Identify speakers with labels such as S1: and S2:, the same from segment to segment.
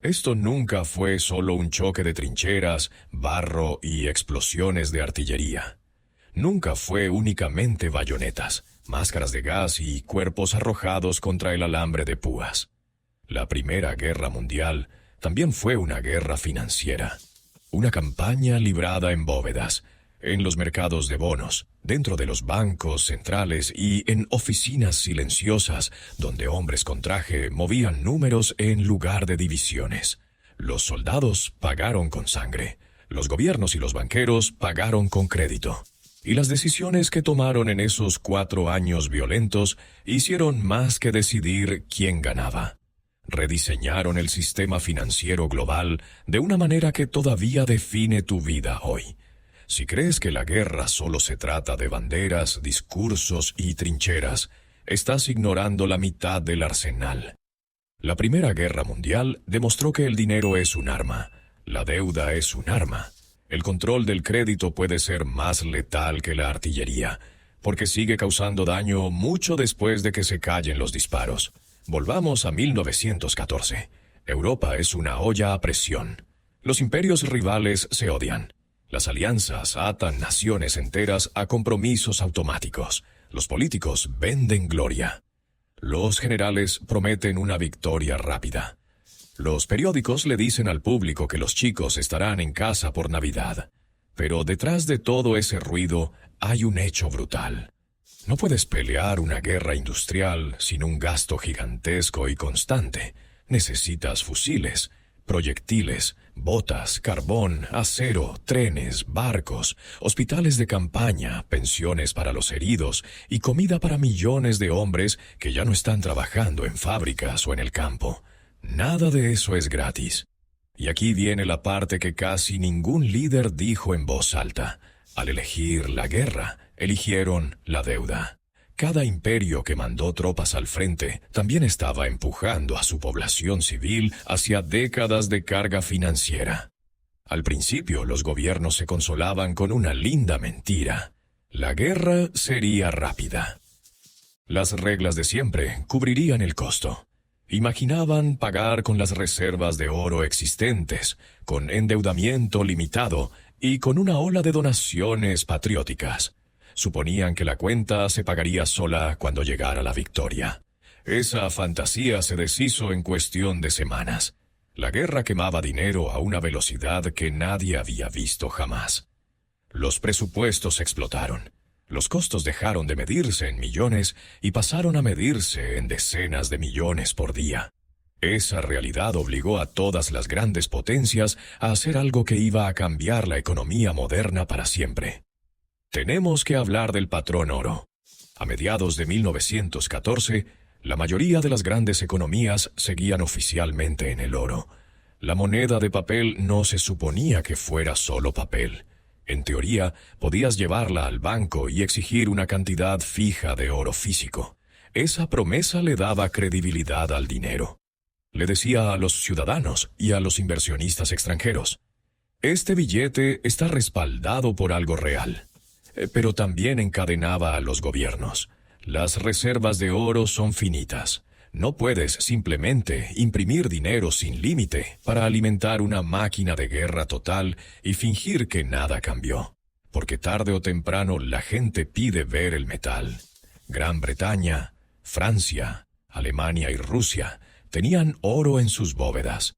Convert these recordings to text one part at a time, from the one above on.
S1: Esto nunca fue solo un choque de trincheras, barro y explosiones de artillería. Nunca fue únicamente bayonetas, máscaras de gas y cuerpos arrojados contra el alambre de púas. La Primera Guerra Mundial también fue una guerra financiera. Una campaña librada en bóvedas, en los mercados de bonos, dentro de los bancos centrales y en oficinas silenciosas donde hombres con traje movían números en lugar de divisiones. Los soldados pagaron con sangre, los gobiernos y los banqueros pagaron con crédito. Y las decisiones que tomaron en esos 4 años violentos hicieron más que decidir quién ganaba. Rediseñaron el sistema financiero global de una manera que todavía define tu vida hoy. Si crees que la guerra solo se trata de banderas, discursos y trincheras, estás ignorando la mitad del arsenal. La Primera Guerra Mundial demostró que el dinero es un arma, la deuda es un arma. El control del crédito puede ser más letal que la artillería, porque sigue causando daño mucho después de que se callen los disparos. Volvamos a 1914. Europa es una olla a presión. Los imperios rivales se odian. Las alianzas atan naciones enteras a compromisos automáticos. Los políticos venden gloria. Los generales prometen una victoria rápida. Los periódicos le dicen al público que los chicos estarán en casa por Navidad. Pero detrás de todo ese ruido hay un hecho brutal. No puedes pelear una guerra industrial sin un gasto gigantesco y constante. Necesitas fusiles, proyectiles, botas, carbón, acero, trenes, barcos, hospitales de campaña, pensiones para los heridos y comida para millones de hombres que ya no están trabajando en fábricas o en el campo. Nada de eso es gratis. Y aquí viene la parte que casi ningún líder dijo en voz alta. Al elegir la guerra, eligieron la deuda. Cada imperio que mandó tropas al frente también estaba empujando a su población civil hacia décadas de carga financiera. Al principio, los gobiernos se consolaban con una linda mentira. La guerra sería rápida. Las reglas de siempre cubrirían el costo. Imaginaban pagar con las reservas de oro existentes, con endeudamiento limitado y con una ola de donaciones patrióticas. Suponían que la cuenta se pagaría sola cuando llegara la victoria. Esa fantasía se deshizo en cuestión de semanas. La guerra quemaba dinero a una velocidad que nadie había visto jamás. Los presupuestos explotaron. Los costos dejaron de medirse en millones y pasaron a medirse en decenas de millones por día. Esa realidad obligó a todas las grandes potencias a hacer algo que iba a cambiar la economía moderna para siempre. Tenemos que hablar del patrón oro. A mediados de 1914, la mayoría de las grandes economías seguían oficialmente en el oro. La moneda de papel no se suponía que fuera solo papel. En teoría, podías llevarla al banco y exigir una cantidad fija de oro físico. Esa promesa le daba credibilidad al dinero. Le decía a los ciudadanos y a los inversionistas extranjeros: este billete está respaldado por algo real. Pero también encadenaba a los gobiernos. Las reservas de oro son finitas. No puedes simplemente imprimir dinero sin límite para alimentar una máquina de guerra total y fingir que nada cambió. Porque tarde o temprano la gente pide ver el metal. Gran Bretaña, Francia, Alemania y Rusia tenían oro en sus bóvedas.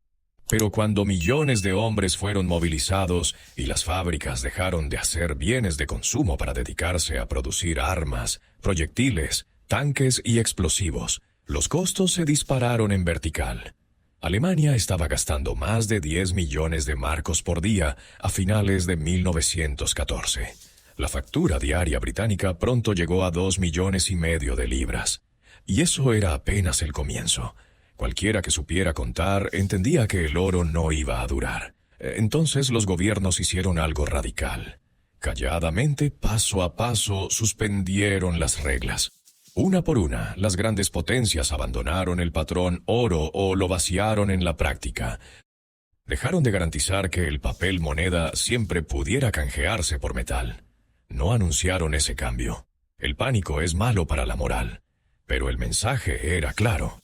S1: Pero cuando millones de hombres fueron movilizados y las fábricas dejaron de hacer bienes de consumo para dedicarse a producir armas, proyectiles, tanques y explosivos, los costos se dispararon en vertical. Alemania estaba gastando más de 10 millones de marcos por día a finales de 1914. La factura diaria británica pronto llegó a 2,5 millones de libras. Y eso era apenas el comienzo. Cualquiera que supiera contar entendía que el oro no iba a durar. Entonces los gobiernos hicieron algo radical. Calladamente, paso a paso, suspendieron las reglas. Una por una, las grandes potencias abandonaron el patrón oro o lo vaciaron en la práctica. Dejaron de garantizar que el papel moneda siempre pudiera canjearse por metal. No anunciaron ese cambio. El pánico es malo para la moral. Pero el mensaje era claro.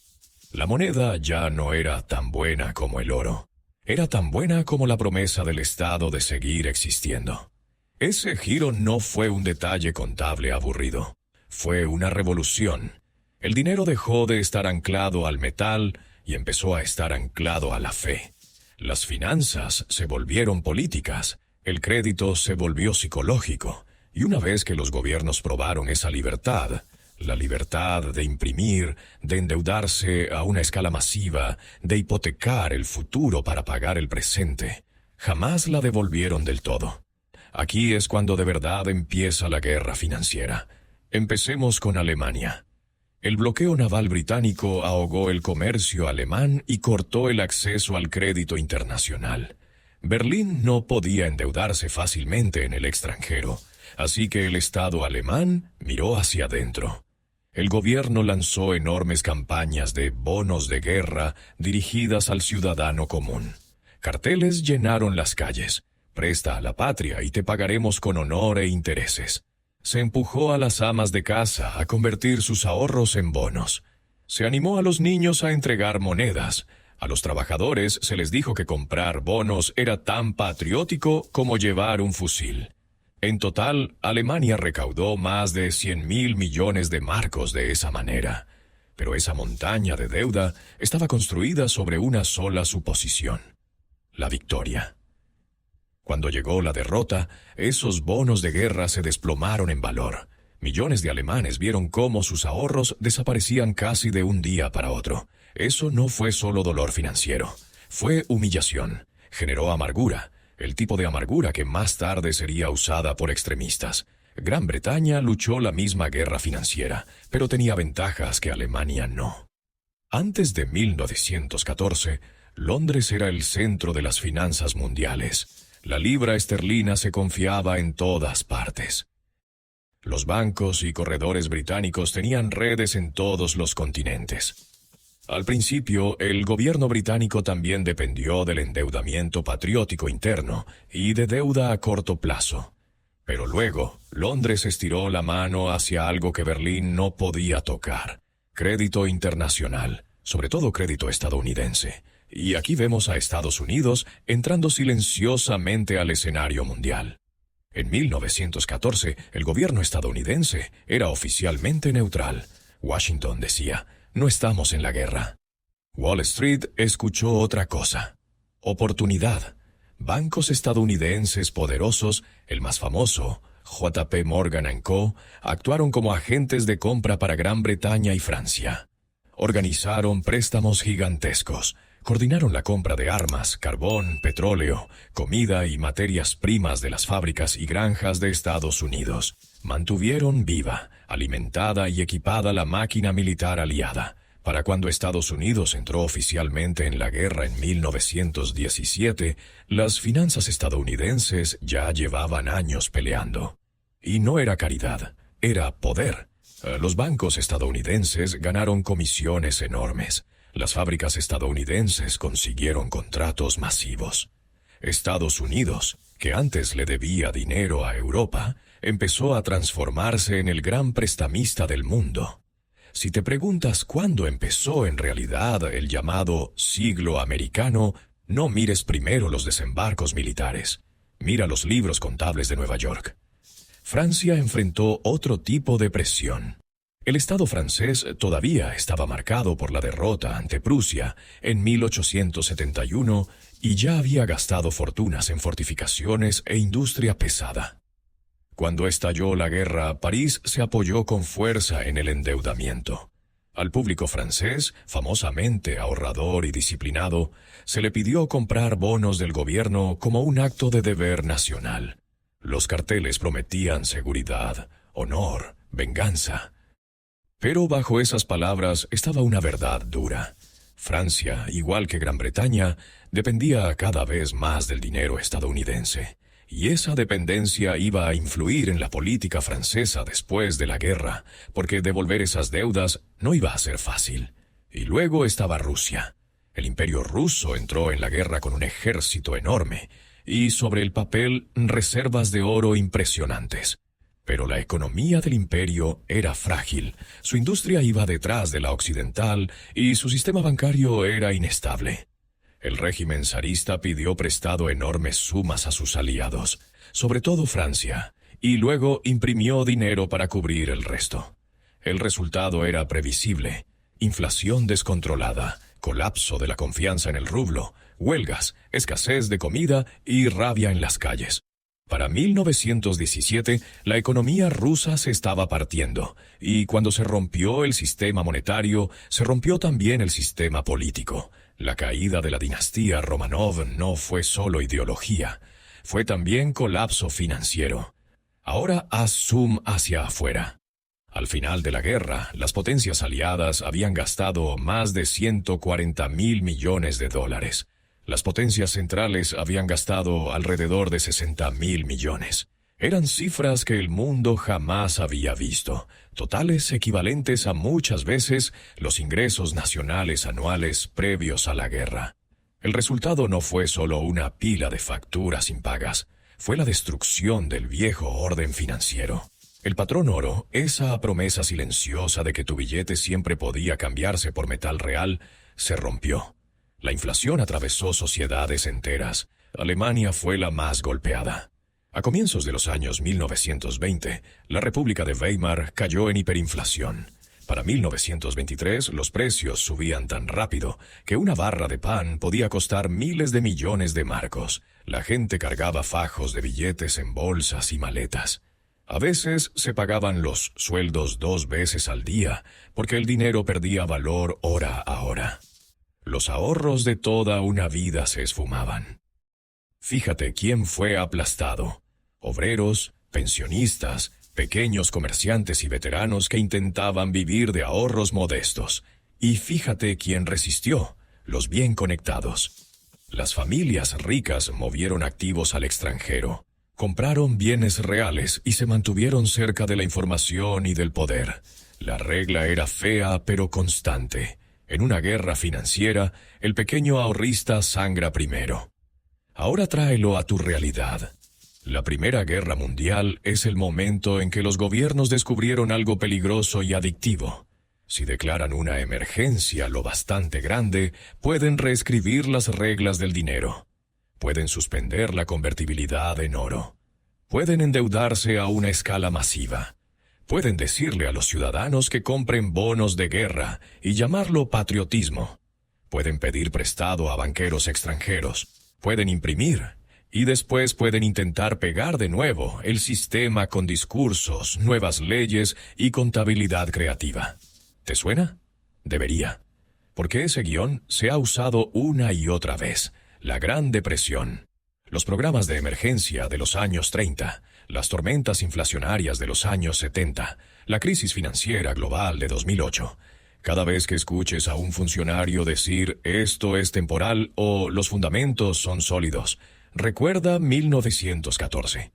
S1: La moneda ya no era tan buena como el oro. Era tan buena como la promesa del Estado de seguir existiendo. Ese giro no fue un detalle contable aburrido. Fue una revolución. El dinero dejó de estar anclado al metal y empezó a estar anclado a la fe. Las finanzas se volvieron políticas, el crédito se volvió psicológico, y una vez que los gobiernos probaron esa libertad, la libertad de imprimir, de endeudarse a una escala masiva, de hipotecar el futuro para pagar el presente, jamás la devolvieron del todo. Aquí es cuando de verdad empieza la guerra financiera. Empecemos con Alemania. El bloqueo naval británico ahogó el comercio alemán y cortó el acceso al crédito internacional. Berlín no podía endeudarse fácilmente en el extranjero, así que el Estado alemán miró hacia adentro. El gobierno lanzó enormes campañas de bonos de guerra dirigidas al ciudadano común. Carteles llenaron las calles. Presta a la patria y te pagaremos con honor e intereses. Se empujó a las amas de casa a convertir sus ahorros en bonos. Se animó a los niños a entregar monedas. A los trabajadores se les dijo que comprar bonos era tan patriótico como llevar un fusil. En total, Alemania recaudó más de 100.000 millones de marcos de esa manera. Pero esa montaña de deuda estaba construida sobre una sola suposición: la victoria. Cuando llegó la derrota, esos bonos de guerra se desplomaron en valor. Millones de alemanes vieron cómo sus ahorros desaparecían casi de un día para otro. Eso no fue solo dolor financiero, fue humillación. Generó amargura, el tipo de amargura que más tarde sería usada por extremistas. Gran Bretaña luchó la misma guerra financiera, pero tenía ventajas que Alemania no. Antes de 1914, Londres era el centro de las finanzas mundiales. La libra esterlina se confiaba en todas partes. Los bancos y corredores británicos tenían redes en todos los continentes. Al principio, el gobierno británico también dependió del endeudamiento patriótico interno y de deuda a corto plazo. Pero luego, Londres estiró la mano hacia algo que Berlín no podía tocar: crédito internacional, sobre todo crédito estadounidense. Y aquí vemos a Estados Unidos entrando silenciosamente al escenario mundial. En 1914, el gobierno estadounidense era oficialmente neutral. Washington decía: no estamos en la guerra. Wall Street escuchó otra cosa: oportunidad. Bancos estadounidenses poderosos, el más famoso, JP Morgan & Co., actuaron como agentes de compra para Gran Bretaña y Francia. Organizaron préstamos gigantescos. Coordinaron la compra de armas, carbón, petróleo, comida y materias primas de las fábricas y granjas de Estados Unidos. Mantuvieron viva, alimentada y equipada la máquina militar aliada. Para cuando Estados Unidos entró oficialmente en la guerra en 1917, las finanzas estadounidenses ya llevaban años peleando. Y no era caridad, era poder. Los bancos estadounidenses ganaron comisiones enormes. Las fábricas estadounidenses consiguieron contratos masivos. Estados Unidos, que antes le debía dinero a Europa, empezó a transformarse en el gran prestamista del mundo. Si te preguntas cuándo empezó en realidad el llamado siglo americano, no mires primero los desembarcos militares. Mira los libros contables de Nueva York. Francia enfrentó otro tipo de presión. El Estado francés todavía estaba marcado por la derrota ante Prusia en 1871 y ya había gastado fortunas en fortificaciones e industria pesada. Cuando estalló la guerra, París se apoyó con fuerza en el endeudamiento. Al público francés, famosamente ahorrador y disciplinado, se le pidió comprar bonos del gobierno como un acto de deber nacional. Los carteles prometían seguridad, honor, venganza. Pero bajo esas palabras estaba una verdad dura. Francia, igual que Gran Bretaña, dependía cada vez más del dinero estadounidense. Y esa dependencia iba a influir en la política francesa después de la guerra, porque devolver esas deudas no iba a ser fácil. Y luego estaba Rusia. El Imperio ruso entró en la guerra con un ejército enorme, y sobre el papel reservas de oro impresionantes. Pero la economía del imperio era frágil, su industria iba detrás de la occidental y su sistema bancario era inestable. El régimen zarista pidió prestado enormes sumas a sus aliados, sobre todo Francia, y luego imprimió dinero para cubrir el resto. El resultado era previsible: inflación descontrolada, colapso de la confianza en el rublo, huelgas, escasez de comida y rabia en las calles. Para 1917, la economía rusa se estaba partiendo, y cuando se rompió el sistema monetario, se rompió también el sistema político. La caída de la dinastía Romanov no fue solo ideología, fue también colapso financiero. Ahora haz zoom hacia afuera. Al final de la guerra, las potencias aliadas habían gastado más de 140.000 millones de dólares. Las potencias centrales habían gastado alrededor de 60.000 millones. Eran cifras que el mundo jamás había visto, totales equivalentes a muchas veces los ingresos nacionales anuales previos a la guerra. El resultado no fue solo una pila de facturas impagas, fue la destrucción del viejo orden financiero. El patrón oro, esa promesa silenciosa de que tu billete siempre podía cambiarse por metal real, se rompió. La inflación atravesó sociedades enteras. Alemania fue la más golpeada. A comienzos de los años 1920, la República de Weimar cayó en hiperinflación. Para 1923, los precios subían tan rápido que una barra de pan podía costar miles de millones de marcos. La gente cargaba fajos de billetes en bolsas y maletas. A veces se pagaban los sueldos 2 veces al día, porque el dinero perdía valor hora a hora. Los ahorros de toda una vida se esfumaban. Fíjate quién fue aplastado: obreros, pensionistas, pequeños comerciantes y veteranos que intentaban vivir de ahorros modestos. Y fíjate quién resistió: los bien conectados. Las familias ricas movieron activos al extranjero, compraron bienes reales y se mantuvieron cerca de la información y del poder. La regla era fea pero constante. En una guerra financiera, el pequeño ahorrista sangra primero. Ahora tráelo a tu realidad. La Primera Guerra Mundial es el momento en que los gobiernos descubrieron algo peligroso y adictivo. Si declaran una emergencia lo bastante grande, pueden reescribir las reglas del dinero. Pueden suspender la convertibilidad en oro. Pueden endeudarse a una escala masiva. Pueden decirle a los ciudadanos que compren bonos de guerra y llamarlo patriotismo. Pueden pedir prestado a banqueros extranjeros. Pueden imprimir. Y después pueden intentar pegar de nuevo el sistema con discursos, nuevas leyes y contabilidad creativa. ¿Te suena? Debería. Porque ese guión se ha usado una y otra vez. La Gran Depresión, los programas de emergencia de los años 30, las tormentas inflacionarias de los años 70, la crisis financiera global de 2008. Cada vez que escuches a un funcionario decir «esto es temporal» o «los fundamentos son sólidos», recuerda 1914.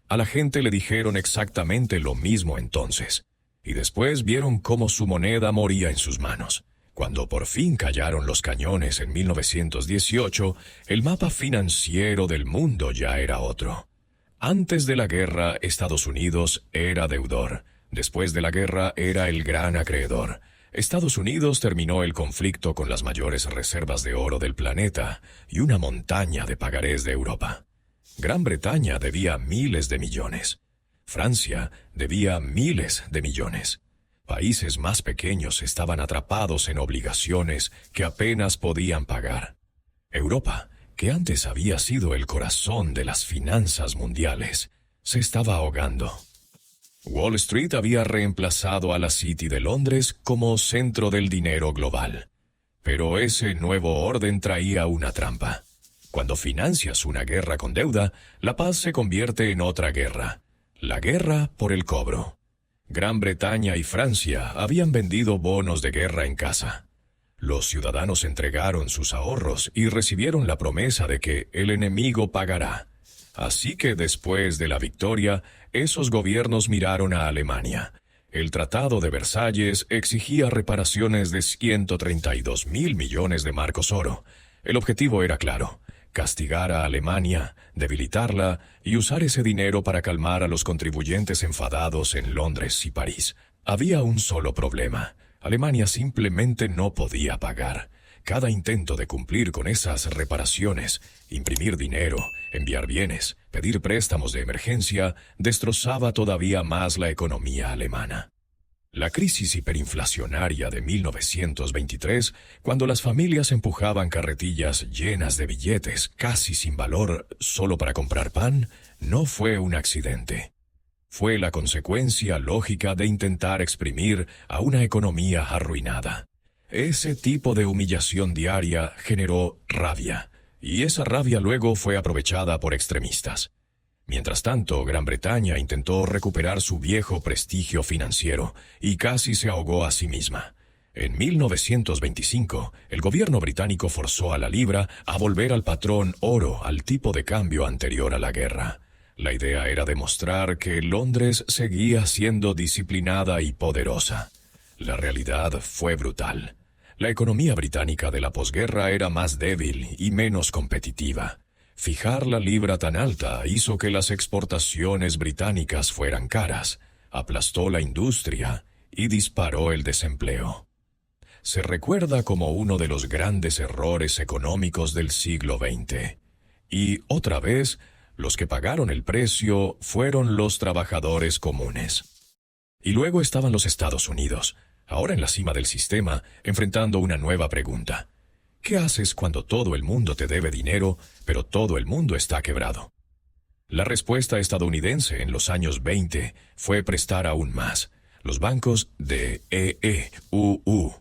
S1: A la gente le dijeron exactamente lo mismo entonces, y después vieron cómo su moneda moría en sus manos. Cuando por fin callaron los cañones en 1918, el mapa financiero del mundo ya era otro. Antes de la guerra, Estados Unidos era deudor. Después de la guerra, era el gran acreedor. Estados Unidos terminó el conflicto con las mayores reservas de oro del planeta y una montaña de pagarés de Europa. Gran Bretaña debía miles de millones. Francia debía miles de millones. Países más pequeños estaban atrapados en obligaciones que apenas podían pagar. Europa, que antes había sido el corazón de las finanzas mundiales, se estaba ahogando. Wall Street había reemplazado a la City de Londres como centro del dinero global. Pero ese nuevo orden traía una trampa. Cuando financias una guerra con deuda, la paz se convierte en otra guerra. La guerra por el cobro. Gran Bretaña y Francia habían vendido bonos de guerra en casa. Los ciudadanos entregaron sus ahorros y recibieron la promesa de que el enemigo pagará. Así que después de la victoria, esos gobiernos miraron a Alemania. El Tratado de Versalles exigía reparaciones de 132.000 millones de marcos oro. El objetivo era claro: castigar a Alemania, debilitarla y usar ese dinero para calmar a los contribuyentes enfadados en Londres y París. Había un solo problema. Alemania simplemente no podía pagar. Cada intento de cumplir con esas reparaciones, imprimir dinero, enviar bienes, pedir préstamos de emergencia, destrozaba todavía más la economía alemana. La crisis hiperinflacionaria de 1923, cuando las familias empujaban carretillas llenas de billetes casi sin valor solo para comprar pan, no fue un accidente. Fue la consecuencia lógica de intentar exprimir a una economía arruinada. Ese tipo de humillación diaria generó rabia, y esa rabia luego fue aprovechada por extremistas. Mientras tanto, Gran Bretaña intentó recuperar su viejo prestigio financiero y casi se ahogó a sí misma. En 1925, el gobierno británico forzó a la libra a volver al patrón oro, al tipo de cambio anterior a la guerra. La idea era demostrar que Londres seguía siendo disciplinada y poderosa. La realidad fue brutal. La economía británica de la posguerra era más débil y menos competitiva. Fijar la libra tan alta hizo que las exportaciones británicas fueran caras, aplastó la industria y disparó el desempleo. Se recuerda como uno de los grandes errores económicos del siglo XX. Y, otra vez, los que pagaron el precio fueron los trabajadores comunes. Y luego estaban los Estados Unidos, ahora en la cima del sistema, enfrentando una nueva pregunta. ¿Qué haces cuando todo el mundo te debe dinero, pero todo el mundo está quebrado? La respuesta estadounidense en los años 20 fue prestar aún más. Los bancos de EEUU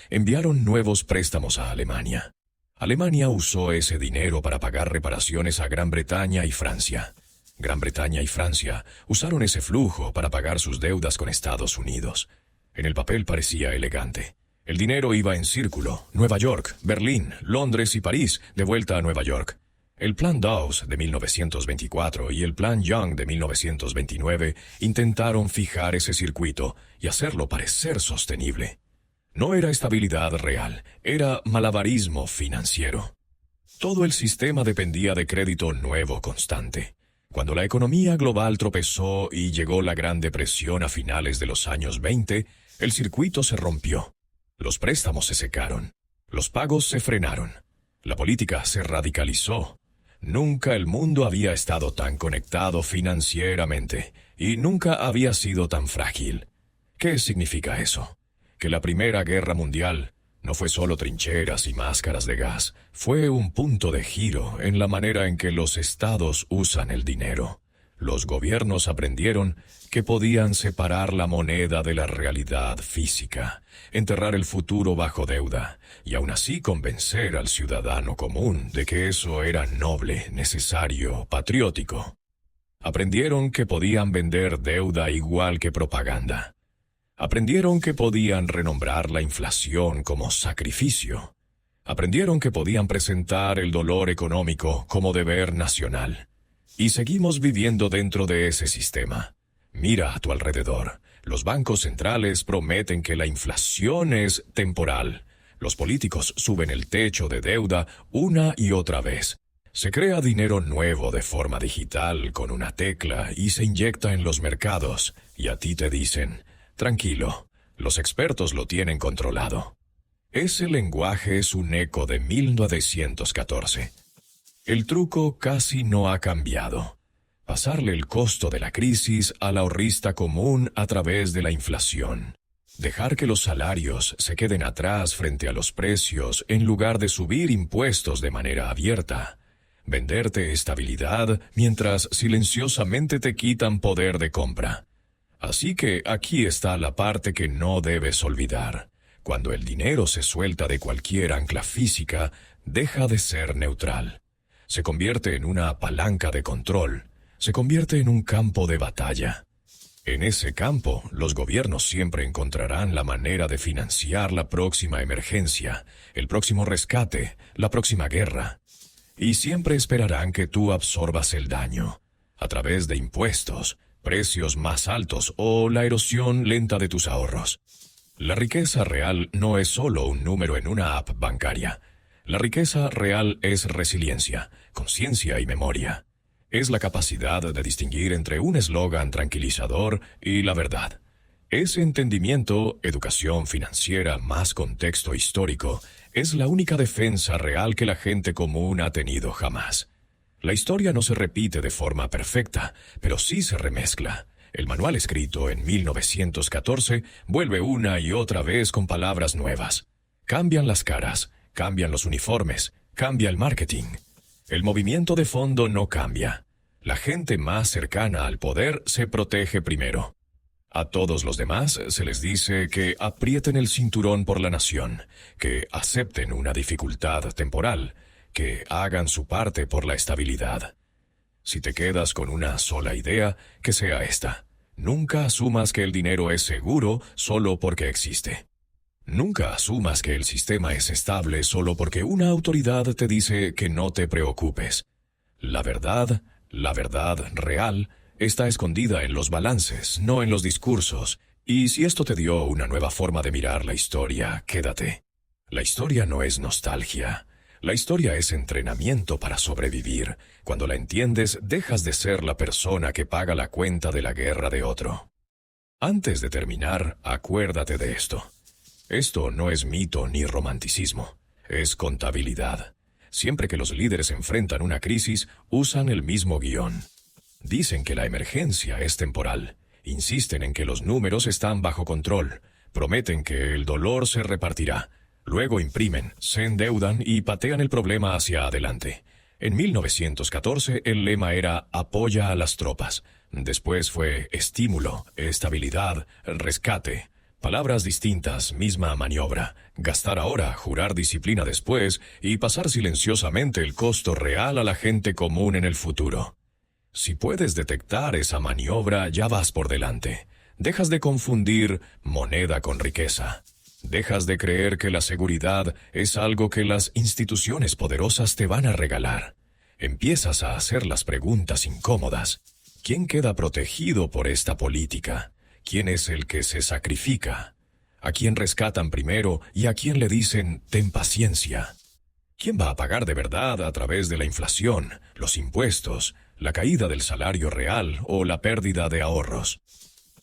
S1: enviaron nuevos préstamos a Alemania. Alemania usó ese dinero para pagar reparaciones a Gran Bretaña y Francia. Gran Bretaña y Francia usaron ese flujo para pagar sus deudas con Estados Unidos. En el papel parecía elegante. El dinero iba en círculo: Nueva York, Berlín, Londres y París, de vuelta a Nueva York. El Plan Dawes de 1924 y el Plan Young de 1929 intentaron fijar ese circuito y hacerlo parecer sostenible. No era estabilidad real, era malabarismo financiero. Todo el sistema dependía de crédito nuevo constante. Cuando la economía global tropezó y llegó la Gran Depresión a finales de los años 20, el circuito se rompió. Los préstamos se secaron. Los pagos se frenaron. La política se radicalizó. Nunca el mundo había estado tan conectado financieramente y nunca había sido tan frágil. ¿Qué significa eso? Que la Primera Guerra Mundial no fue solo trincheras y máscaras de gas, fue un punto de giro en la manera en que los estados usan el dinero. Los gobiernos aprendieron que podían separar la moneda de la realidad física, enterrar el futuro bajo deuda, y aún así convencer al ciudadano común de que eso era noble, necesario, patriótico. Aprendieron que podían vender deuda igual que propaganda. Aprendieron que podían renombrar la inflación como sacrificio. Aprendieron que podían presentar el dolor económico como deber nacional. Y seguimos viviendo dentro de ese sistema. Mira a tu alrededor. Los bancos centrales prometen que la inflación es temporal. Los políticos suben el techo de deuda una y otra vez. Se crea dinero nuevo de forma digital con una tecla y se inyecta en los mercados. Y a ti te dicen: tranquilo, los expertos lo tienen controlado. Ese lenguaje es un eco de 1914. El truco casi no ha cambiado. Pasarle el costo de la crisis al ahorrista común a través de la inflación. Dejar que los salarios se queden atrás frente a los precios en lugar de subir impuestos de manera abierta. Venderte estabilidad mientras silenciosamente te quitan poder de compra. Así que aquí está la parte que no debes olvidar. Cuando el dinero se suelta de cualquier ancla física, deja de ser neutral. Se convierte en una palanca de control. Se convierte en un campo de batalla. En ese campo, los gobiernos siempre encontrarán la manera de financiar la próxima emergencia, el próximo rescate, la próxima guerra. Y siempre esperarán que tú absorbas el daño, a través de impuestos, precios más altos o la erosión lenta de tus ahorros. La riqueza real no es solo un número en una app bancaria. La riqueza real es resiliencia, conciencia y memoria. Es la capacidad de distinguir entre un eslogan tranquilizador y la verdad. Ese entendimiento, educación financiera más contexto histórico, es la única defensa real que la gente común ha tenido jamás. La historia no se repite de forma perfecta, pero sí se remezcla. El manual escrito en 1914 vuelve una y otra vez con palabras nuevas. Cambian las caras, cambian los uniformes, cambia el marketing. El movimiento de fondo no cambia. La gente más cercana al poder se protege primero. A todos los demás se les dice que aprieten el cinturón por la nación, que acepten una dificultad temporal, que hagan su parte por la estabilidad. Si te quedas con una sola idea, que sea esta. Nunca asumas que el dinero es seguro solo porque existe. Nunca asumas que el sistema es estable solo porque una autoridad te dice que no te preocupes. La verdad real, está escondida en los balances, no en los discursos. Y si esto te dio una nueva forma de mirar la historia, quédate. La historia no es nostalgia. La historia es entrenamiento para sobrevivir. Cuando la entiendes, dejas de ser la persona que paga la cuenta de la guerra de otro. Antes de terminar, acuérdate de esto. Esto no es mito ni romanticismo. Es contabilidad. Siempre que los líderes enfrentan una crisis, usan el mismo guión. Dicen que la emergencia es temporal. Insisten en que los números están bajo control. Prometen que el dolor se repartirá. Luego imprimen, se endeudan y patean el problema hacia adelante. En 1914 el lema era «Apoya a las tropas». Después fue «Estímulo», «Estabilidad», «Rescate». Palabras distintas, misma maniobra. Gastar ahora, jurar disciplina después y pasar silenciosamente el costo real a la gente común en el futuro. Si puedes detectar esa maniobra, ya vas por delante. Dejas de confundir moneda con riqueza. Dejas de creer que la seguridad es algo que las instituciones poderosas te van a regalar. Empiezas a hacer las preguntas incómodas. ¿Quién queda protegido por esta política? ¿Quién es el que se sacrifica? ¿A quién rescatan primero y a quién le dicen «ten paciencia»? ¿Quién va a pagar de verdad a través de la inflación, los impuestos, la caída del salario real o la pérdida de ahorros?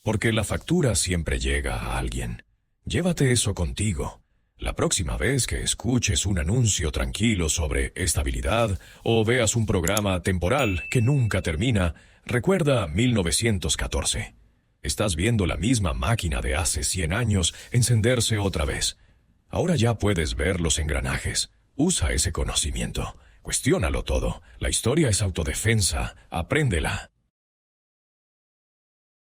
S1: Porque la factura siempre llega a alguien. Llévate eso contigo. La próxima vez que escuches un anuncio tranquilo sobre estabilidad o veas un programa temporal que nunca termina, recuerda 1914. Estás viendo la misma máquina de hace 100 años encenderse otra vez. Ahora ya puedes ver los engranajes. Usa ese conocimiento. Cuestiónalo todo. La historia es autodefensa. Apréndela.